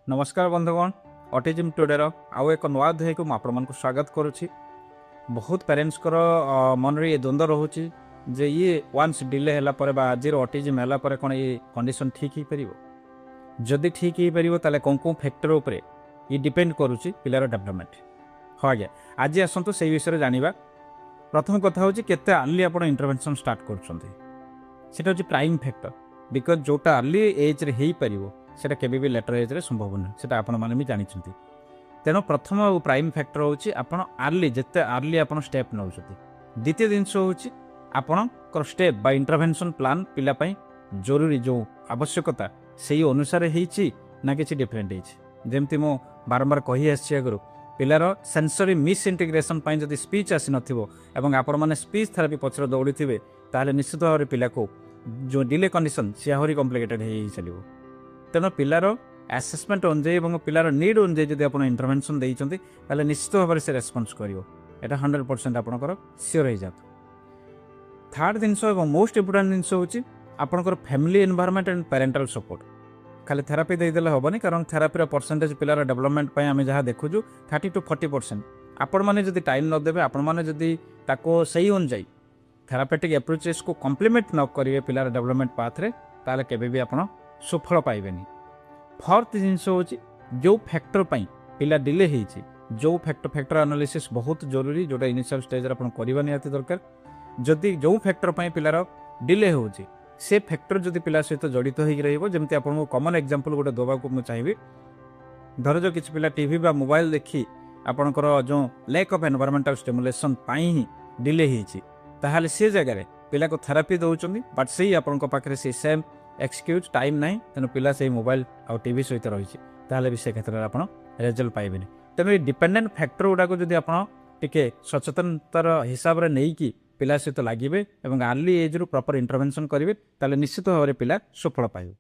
नमस्कार बंधुगण autism today आउ एक नुआ अध्याय को आपण स्वागत करुच्ची। बहुत पेरेंट्स मन रे ये द्वंद्व रोचे जे ये वन्स डिले है आज ऑटिज्म है कौन ये कंडीशन ठीक हो पार जदि ठीक हो पार ताले कौन कौन फैक्टर उपर ये डिपेंड करुच्ची पिलार डेवलपमेंट। हाँ आज्ञा आज आसतु से विषय जाना। प्रथम कथा हूँ केते अर्ली आप इंटरवेंशन स्टार्ट कर प्राइम फैक्टर बिकज जोटा अर्ली एज रे हो पार सेटा केबे भी लेटर एज रे संभव नहीं सेटा आपण माने भी जानी छथि। तेनो प्रथम और प्राइम फैक्टर होची आपण अर्ली जिते अर्ली आपण स्टेप नउछथि। द्वितीय जिंस होची आपण स्टेप बा इंटरवेंशन प्लान पिला पई जरूरी जो आवश्यकता सेही अनुसार हेछि ना किछि डिफरेंट हेछि। जेमति मो बारंबार कहि आछि अगरो पिलार सेंसरी मिस इंटीग्रेशन पई जदि स्पीच आसी नथिबो एवं आपण माने स्पीच थेरेपी पछर दौड़िथिबे ताले निश्चित भाव पिला को जो डिले कंडीशन से आहरी कॉम्प्लिकेटेड हे चलिबो। तेणु पिलार आसेसमेंट अनुजाई और पिलार नीड अनुजाई जब आप इंटरवेंशन देइचंती ताले निश्चित भाव से रेस्पॉन्स करिवो एटा 100% आपनकर सियोर हो जात। थर्ड जिनस और मोस्ट इंपोर्टेंट जिनस होची आपनकर family environment and parental support. खाली थेरापी देदेले हेनी कारण थेरापी परसेंटेज पिलार डेवलपमेंट आम जहाँ देखुचु 30 to 40%। आपण मैंने जदि टाइम न देबे आपण मैंने जदि ताको सही अनुजाई थेरापेटिक एप्रोचेस को कॉम्प्लीमेंट न करेंगे पिलार डेवलपमेंट पाथरे ताले केबे भी आपण सफल पाइबेनी। फोर्थ जिनस हूँ जो फैक्टर पाई पिला डिले होती जो फैक्टर एनालिसिस बहुत जरूरी जोटा इनिशियल स्टेज आप करवा निहाती दरकार। जदि जो फैक्टर पाई पिलार डिले होची से फैक्टर जदि पिला सहित जड़ित हो रही आपको कॉमन एग्जांपल गोटे दवा को चाहिए। धर जो किसी पिला टीवी बा मोबाइल देखी आपणकर जो लैक ऑफ एनवायरमेंटल स्टिमुलेशन पाई ही डिले होती ताहले से जगह पिला को थेरापी दौरान बट से आपण पाखे से सेम एक्सक्यूज टाइम ना तेणु पिला से मोबाइल आउ टीवी सहित रही ताहले भी से क्षेत्र में आप रिजल्ट पाइबे। तेणु डिपेंडेंट फैक्टर गुड़ाक जब आप टिके सचेतनतार हिसाब से नहीं कि पिला सहित लगे और अर्ली एज रु प्रॉपर इंटरवेंशन करेंगे ताहले निश्चित भाव में पिला सफल पाइबे।